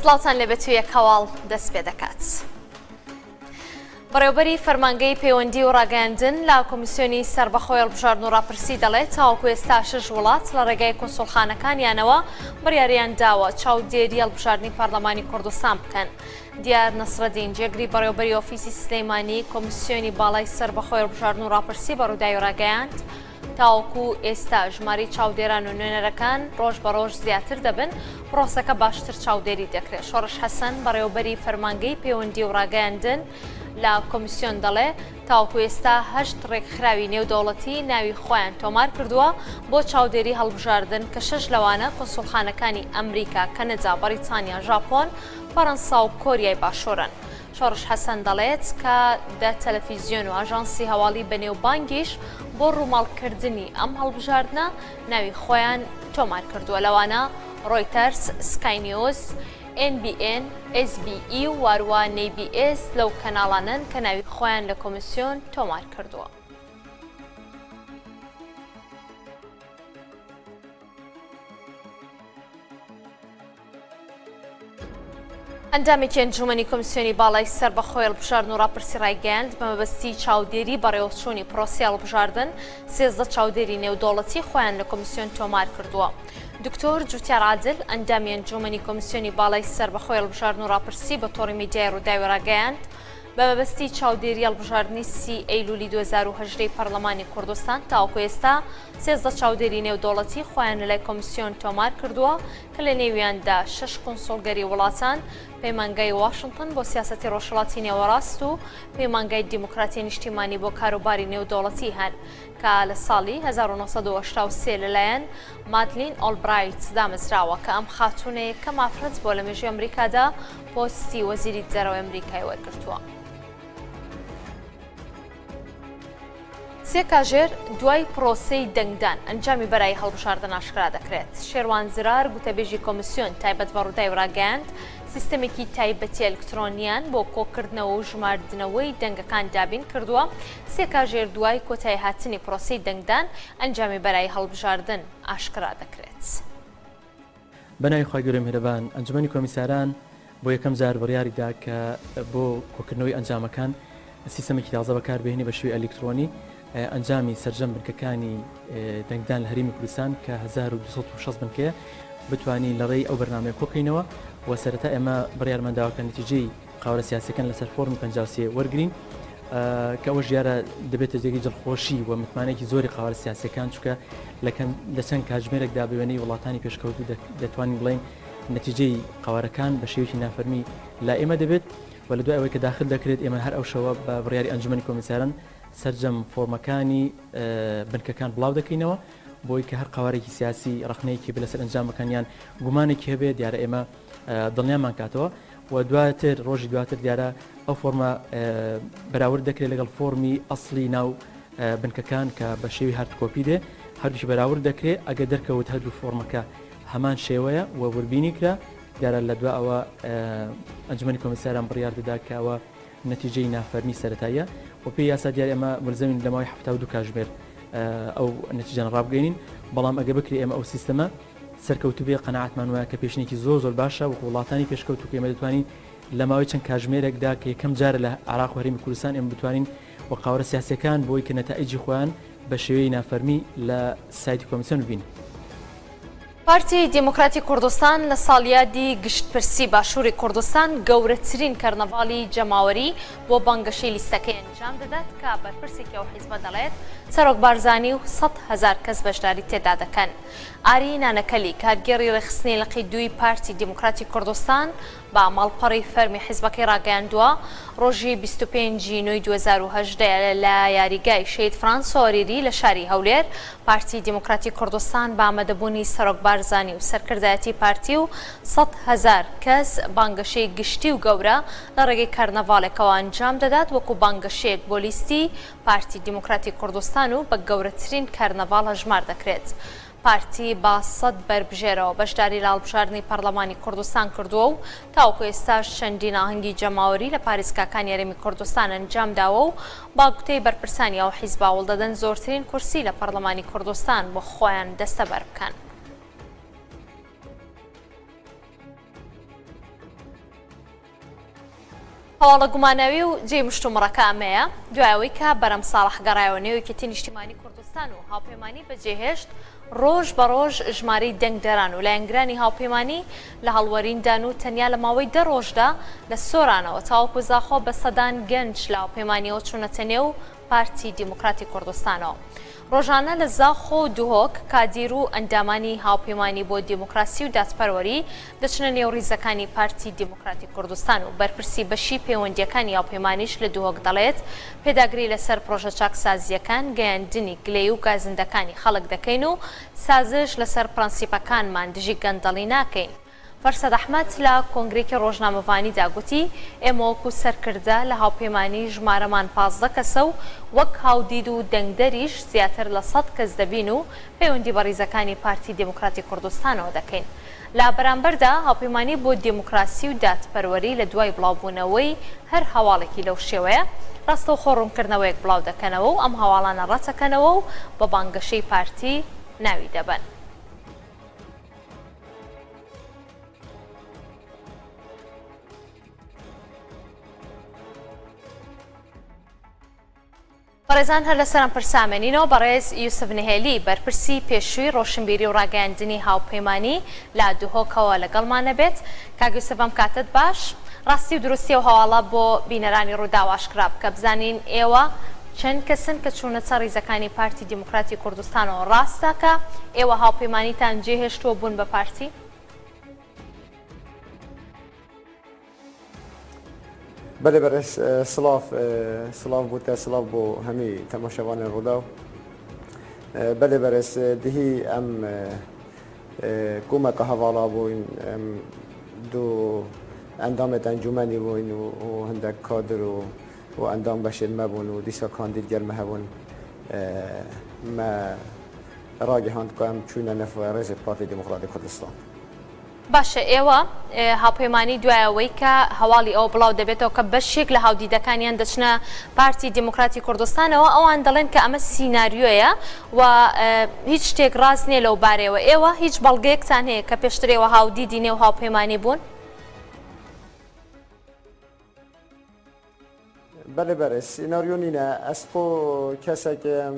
سڵاتان لەبێت و یەک هەواڵ دەست پێ دەکات. بەڕێوەبەری فەرمانگەی پەیوەندی و ڕاگەاندن لە کۆمیسیۆنی سەربەخۆی هەڵبژاردن و ڕاپرسی دەڵێت تاوەکو ئێستا 6 وڵات لە ڕێگای کۆنسوڵخانەکانیانەوە بڕیاریان داوە چاودێری هەڵبژاردننی پارلەمانی کوردستان بکەن. دیار نەسرەدین جێگری بەڕێوەبەری ئۆفیسی سلەیمانی کۆمیسیۆنی باڵای سەربەخۆی هەڵبژاردن و ڕاپرسی بە ڕووداوی و ڕاگەیاند تاوەکو ئێستا ژماری چاودێران و نوێنەرەکان ڕۆژ بە ڕۆژ زیاتر دەبن پرۆسەکە باشتر چاودێری دەکرێت. شۆڕش حەسەن بەڕێوەبەری فەرمانگەی پەیوەندی و ڕاگەاندن لە کۆمیسیۆن دەڵێ تاوەکو ئێستا 8 ڕێکخراوی نێودەوڵەتی ناوی خۆیان تۆمار کردووە بۆ چاودێری هەڵبژاردن کە 6 لەوانە کۆنسوڵخانەکانی ئەمریکا، کەنەدا، بەریتانیا، ژاپۆن، فەڕەنسا و کۆریای باشوورن. شۆڕش حەسەن دەڵێت کە دە تەلەڤیزیۆن و ئاژانسی هەواڵی بەنێوبانگیش بۆ ڕووماڵکردنی ئەم هەڵبژاردنە ناوی خۆیان تۆمار کردووە. لەوانە ڕۆیتەرس، سکای نیوز، NBN، SBE و واروە NBS لەو کەناڵانن کە ناوی خۆیان لە کۆمیسیۆن تۆمار کردووە. ئەندامێکی ئەنجومەنی کۆمیسیۆنی باڵای سەربەخۆی هەڵبژاردن و ڕاپرسی ڕایگەیاند بە مەبەستی چاودێری بەڕێوەچوونی پرۆسی هەڵبژاردن 13 چاودێری نێودەوڵەتی خۆیان لە کۆمیسیۆن تۆمار کردووە. دکتۆر جوتیار عادل ئەندامی ئەنجومەنی کۆمیسیۆنی باڵای سەربەخۆی هەڵبژاردن و ڕاپرسی بە تۆڕی میدیای ڕووداوی ڕاگەیاند بە مەبەستی چاودێری هەڵبژاردننی 30 ئەیلولی 2018 پەرلەمانی کوردستان تاوەکو ئێستا 13 چاودێری نێودەوڵەتی خۆیان لەلای کۆمیسیۆن تۆمار کردووە کە لە نێویاندا 6 کۆنسۆڵگەری وڵاتان، پەیمانگای واشنگتن بۆ سیاسەتی ڕۆژهەڵاتی نێوەڕاست و پەیمانگای دیموکراتی نیشتیمانی بۆ کاروباری نێودەوڵەتی هەن کە لە ساڵی 1983 لەلایەن مادلین ئۆڵبرایت دامەزراوە کە ئەم خاتونەیە کە مافرەت بۆ لە مێژووی ئەمریکادا پۆستی وەزیری دەرەوەی ئەمریکای وەرگرتووە. 3 کاژێر دوای پرۆسەی دەنگدان ئەنجامی بەرای هەڵبژاردن ئاشکرا دەکرێت. شێروان زرار گوتەبێژی کۆمیسیۆن تایبەت بە ڕووداوی ڕاگەیاند سیستەمێکی تایبەتی ئەلکترۆنیان بۆ کۆکردنەوە و ژماردنەوەی دەنگەکان دابین کردووە. 3 کاژێر دوای کۆتایی هاتنی پرۆسەی دەنگدان ئەنجامی بەرای هەڵبژاردن ئاشکرا دەکرێت. بەناوی خی گەورەی میهرەبان ئەنجومەنی کۆمیساران بۆ یەکەم جار بڕیاریدا کە بۆ کۆکردنەوەی ئەنجامەکان سیستەمێکی تازە بەکاربهێنی بە شێوەی ئەلکترۆنی ئەنجامی سەرجەم بنکەکانی دەنگدان لە هەرێمی کوردستان کە 1260 بنکەیە بتوانین لە ڕێی ئەو بەرنامەیە کۆکەینەوە و سەرەتا ئێمە بڕیارمەنداوەکە نتیجەی قاوەرە سیاسیەکان لەسەر فۆرمی 53 وەرگرین کە ئەوە ژیارە دەبێتە جێگەی دڵخۆشی و متمانەیەکی زۆری قاوەرە سیاسیەکان چونکە لە چەند کاتژمێرێکدا بە وێنەی وڵاتانی پێشکەوتوو دەتوانین بڵێن نتیجەی قاوەرەکان بە شێوەیەکی نافەرمی لا ئێمە دەبێت و لە دوای ئەوەی کە داخل دەکرێت ئێمە هەر ئەو شەوە بە بڕیاری ئەنجومەنی کۆمیساران سەرجەم فۆرمەکانی بنکەکان بڵاو دەکەینەوە بۆی کە هەر قاوارێکی سیاسی ڕخنەیەکی بە لەسەر ئەنجامەکانیان گومانێکی هەبێت دیارە ئێمە دڵنیامان کاتەوە و دواتر ڕۆژی دواتر دیارە ئەو فۆرمە بەراورد دەکرێت لەگەڵ فۆرمی ئەسڵی ناو بنکەکان کە بە شێوی هاردکۆپی دێ هەردووشی بەراورد دەکرێت ئەگە دەرکەوت هەردوو فۆرمەکە هەمان شێوەیە و وەربینی کرا دیارە لە دوا ئەوە ئەنجومەنی کۆمیساران بڕیار دەدا کە ئەوە نەتیجەی نافەرمی سەرەتاییە و پێی یاسا دیار ئێمە ملزەمین لەماوەی 72 کاتژمێر ئەو نەتیجەن ڕابگەینین بەڵام ئەگە بکرێ ئێمە ئەو سیستەمە سەرکەوتو بێ قەناعەتمان وایە کە پێشنێکی زۆر باشە و وڵاتانی پێشکەوتو کە ئێمە دەتوانین لە ماوەی چەند کاتژمێرێکدا کە یەکەم جارە لە عێراق و هەرێمی کوردستان ئێمە بتوانین و قاوەرە سیاسیەکان بۆی کە نەتائیجی خۆیان بە شێوەی نافەرمی لە سایتی کۆمیسیۆن ببین. پارتی دیموکراتی کوردستان لە ساڵیادی گشتپرسی باشووری کوردستان گەورەترین کەرنەڤاڵی جەماوەری بۆ بانگەشەی لیستەکەی ئەنجام دەدات کە بەرپرسێکی ئەو حیزبە دەڵێت سەرۆک بارزانی و 100,000 کەس بەشداری تێدا دەکەن. ئاری نانەکەلی کارگێڕی ڕێخستنی لەقی دووی پارتی دیموکراتی کوردستان با ماڵپەڕی فەرمی حیزبەکەی ڕاگەیاندووە ڕۆژی 25 نوێی 2018 لە یاریگای شەید فرانسۆ ئۆریری لە شاری هەولێر پارتی دیموکراتی کوردستان بە ئامادەبوونی سەرۆک بارزانی و سەرکردایەتی پارتی و 100,000 کەس بانگەشەی گشتی و گەورە لە ڕێگەی کارنەڤاڵێکەوە ئەنجام دەدات وەکو بانگەشەیەک بۆ لیستی پارتی دیموکراتی کوردستان و بە گەورەترین کارنەڤاڵ هەژمار دەکرێت. پارتی با 100 بەربژێرەوە بەشداری لە هەڵبژاردننی پەرلەمانی کوردستان کردووە و تاوەکو ئێستاش چەندین ئاهەنگی جەماوەری لە پارێزگاکانی هەرێمی کوردستان ئەنجام داوە و با گوتەی بەرپرسانی ئەو حیزبە هەوڵ دەدەن زۆرترین کورسی لە پەرلەمانی کوردستان بۆ خۆیان دەستەبەر بکەن. هەواڵە گوماناوی و جێی مشتومڕەکە ئەمەیە دوایەوەی کە بەرەم ساڵح گەڕایەوە نێوەیەکێتی نیشتیمانی کوردستان و هاوپەیمانی بەجێهێشت ڕۆژ بە ڕۆژ ژمارەی دەنگدەران و لایەنگرانی هاوپەیمانی لە هەڵوەریندان و تەنیا لە ماوەی 10 ڕۆژدا لە سۆرانەوە تاوەکو زاخۆ بە سەدان گەنج لە هاوپەیمانیەوە چوونەتە نێو پارتی دیموکراتی کوردستانەوە. ڕۆژانە لە زاخۆ و دوهۆک کادیر و ئەندامانی هاوپەیمانی بۆ دیموکراسی و دادپەروەری دەچنە نێو ڕیزەکانی پارتی دیموکراتی کوردستان و بەرپرسی بەشی پەیوەندیەکانی هاوپەیمانیش لە دوهۆک دەڵێت پێداگری لەسەر پرۆژە چاکسازیەکان گەیاندنی گلەی و گازندەکانی خەڵک دەکەین و سازش لەسەر پرەنسیپەکانمان دژی گەندەڵی ناکەین. فەرسەد ئەحمەد لە کۆنگرێکی ڕۆژنامەوانی داگوتی ئێمە وەکو سەرکردە لە هاوپەیمانی ژمارەمان 15 کەسە و وەک هاودید و دەنگدەریش زیاتر لە 100 کەس دەبین و پەیوەندی بە ڕیزەکانی پارتی دیموکراتی کوردستانەوە دەکەین. لە بەرامبەردا هاوپەیمانی بۆ دیموکراسی و دادپەروەری لە دوای بڵاوبوونەوەی هەر هەواڵێکی لەو شێوەیە ڕاستە و خۆڕوونکردنەوەیەک بڵاو دەکەنەوە و ئەم هەواڵانە ڕەتەکەنەوە و بە بانگەشەی پارتی ناوی دەبن. بەڕێزان هەر لەسەرم پرسامێنینەوە بەڕێز یوسف نهێلی بەرپرسی پێشووی ڕۆشنبیری و ڕاگەیاندنی هاوپەیمانی لە دوهۆکەوە لەگەڵمانە بێت. کاک یوسف ئەم کاتت باش ڕاستی و دروستی و هەواڵە بۆ بینەرانی ڕووداواشکرا بکە بزانین ئێوە چەند کەسن کە چوونەچە ڕیزەکانی پارتی دیموکراتی کوردستانەوە ڕاستە کە ئێوە هاوپەیمانیتان جێهێشتووە بوون بە پارتی؟ بله برس سلاف بوده سلاف بو همی تماشاوان روداو بله برس دهی ام کومک حوالا بوین دو اندام انجمنی بوین و هندک کادر و اندام بشید مبون و دیسا کاندید گرمه هبون ما راگی هاند که ام چونه نفو رئیس پارتی دموکراتی کردستان باشە ئێوە هاوپەیمانی دوایەوەی کە هەواڵی ئەو بڵاو دەبێتەوە کە بەشێک لە هاودیدەکانیان دەچنە پارتی دیموکراتی کوردستانەوە ئەوان دەڵێن کە ئەمە سیناریۆیە و هیچ شتێک ڕاست نییە لەو بارەوە ئێوە هیچ بەڵگەیەکتان هەیە کە پێشترەوە هاودیدی نێو هاوپەیمانی بوون؟ بله بله سیناریو نینه از بو کسی که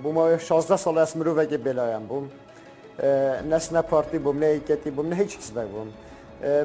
بوم 16 سال از مروفه که بلایم بوم نسنا پارتی بوم نه ایکتی بوم نه هیچ چیز بوم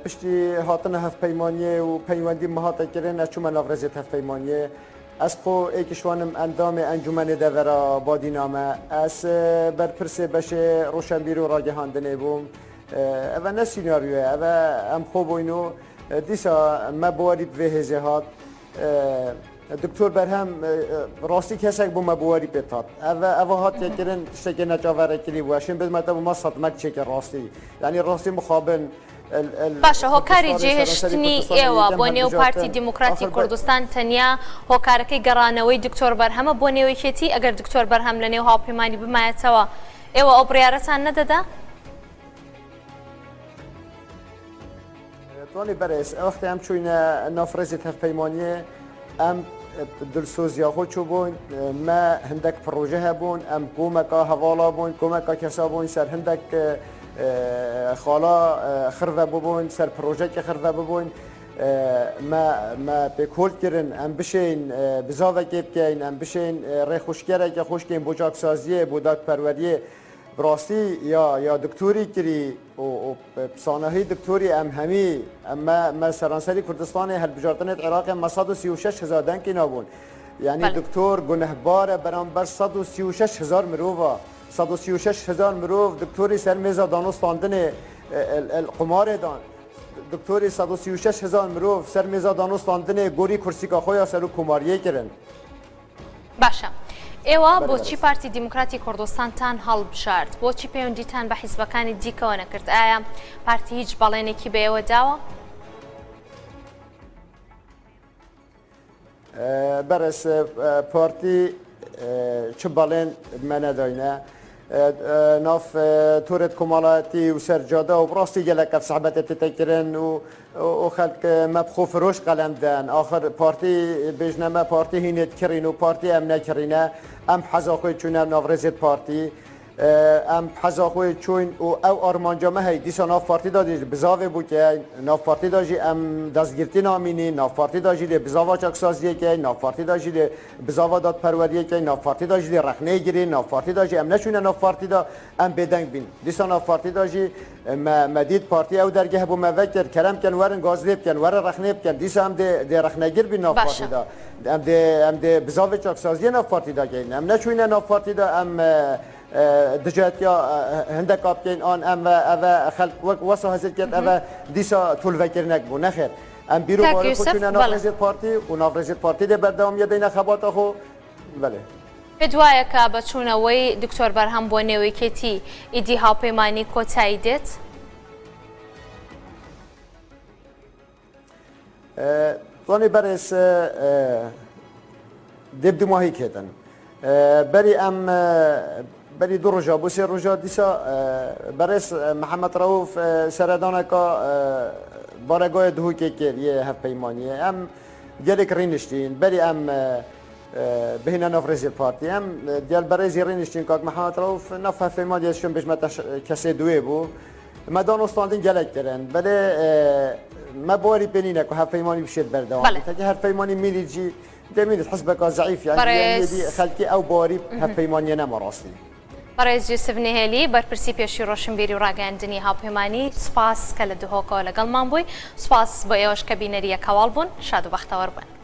پشتی هاتن هفت پیمانیه و پیوندی مهات کردن از چون نافرزیت هفت پیمانیه از خو ایکشوانم اندام انجمن دورا بادی نامه از برپرسه بشه روشنبیری و راگهاندنه بوم و نه سیناریوه و ام خوب اینو دیسا مبواری به هزهات دکتر برهم راستی کسی بوم مبواری بتاد اوا هات کردن شکل نجاوره کلی واشین بد مطلب ما صدمت چه راستی یعنی راستی مخابن باشە هۆکاری جێهێشتنی ئێوە بۆ نێو پارتی دیموکراتی کوردستان تەنیا هۆکارەکەی گەڕانەوەی دکتۆر بەرهەمە بۆ نێوەیەکێتی ئەگەر دکتۆر بەرهەم لە نێو هاوپەیمانی بمایەتەوە ئێوە ئەو بڕیارەتان نەدەدا؟ توانی بەرز وەختی ئەم چوینە نافرەزیت هەفپەیمانیە ئەم دلسۆزیا خۆ چوو بوون ما هەندێک پرۆژە هەبوون ئەم کۆمەکە هەواڵا بوون کۆمەکە کەسا بوون سەر هەندێک خالا خرده ببون سر پروژه خرده ببون ما بکول کردن ام بشین بزاوه کیب کن ام بشین ری خوشگره که خوش کن بوجاک سازیه بوداک پروریه براستی یا دکتوری کری و سانهی دکتوری ام همی ما سرانسری کردستان هل بجارتن عراق ما 136,000 دنکی نبون یعنی دکتور گنهبار برانبر 136,000 مروفا 136,000 مروف دکتوری سر میزا دانستاندن القمار دان دکتوری 136,000 مروف سر میزا دانستاندن گوری کرسی که خویا سر کماریه کردن باشە ئێوە بۆچی پارتی دیموکراتی کوردستانتان هەڵبژارد بۆچی پەیوەندیتان بە حیزبەکانی دیکەوە نەکرد ئایا پارتی هیچ بەڵێنێکی بە ئێوە داوە؟ بەرز پارتی چه بەڵێن منە داینە ناف تورت کمالاتی و سرجاده و براستی گلک صحبت تتکرن و خلق مبخو فروش قلم دن آخر پارتی بجنما پارتی هینت کرین و پارتی ام نکرینه ام حزاقی چونه نافرزت پارتی ام حزاخوی چون او آرمانجا مهی دیسا ناف پارتی دادی بزاوی بود که ناف پارتی داشی ام دستگیرتی نامینی ناف پارتی داشی دی بزاوا چاکسازی که ناف پارتی داشی دی بزاوا داد پروریه که ناف پارتی داشی دی رخنه گیری ناف پارتی داشی ام نشونه ناف پارتی دا ام بدنگ بین دیسا ناف پارتی داشی مدید پارتی او درگه بو موکر کرم کن ورن گازلیب کن ور رخنه کن دیسا ام دی رخنه گیر بین ناف پارتی دا ام دی بزاوا چاکسازی ناف پارتی دا که ام نشونه ناف پارتی دا ام دجات یا هندك ابكين ان ام اوا خلق وصو هزت كت اوا ديسا طول فكر نكبو نخير ام بيرو بارو كنا نافرزيت بارتي ونافرزيت بارتي ده بردام يدينا خبات اخو بله بدوايا كابتشونوي دكتور برهم بونيوي كيتي ايدي هاوبيماني كوتايدت طوني برس دبدو ماهي كيتن بري ام بري دو رجا بو سي رجا ديسا برس محمد رؤوف سردانا كا بارگاه دهو که یه هفت پیمانی ام دیالک رینشتین بري ام بهنا نفرزي البارتي ام ديال بريزي رینشتین كاك محمد رؤوف نف هفت پیمانی شون بيش مت کسی دوی بو ما دانو استاندين جلك ترن بله ما بوري بينينا كو هفت پیمانی بشید بردوام تاجي هفت پیمانی میلیجی دمين حسبك ضعيف يعني دي خلتي او بوري هفيمانيه نمراستي برز يوسف نهالي برپرسی پیشی روشنبیری و راگەاندنی هاوپەیمانی سپاس کە لە دهۆکەوە لەگەڵمان بووی سپاس بۆ ئێوەش کە بینەریە کەواڵ بوون شاد و بەختەوەر بوون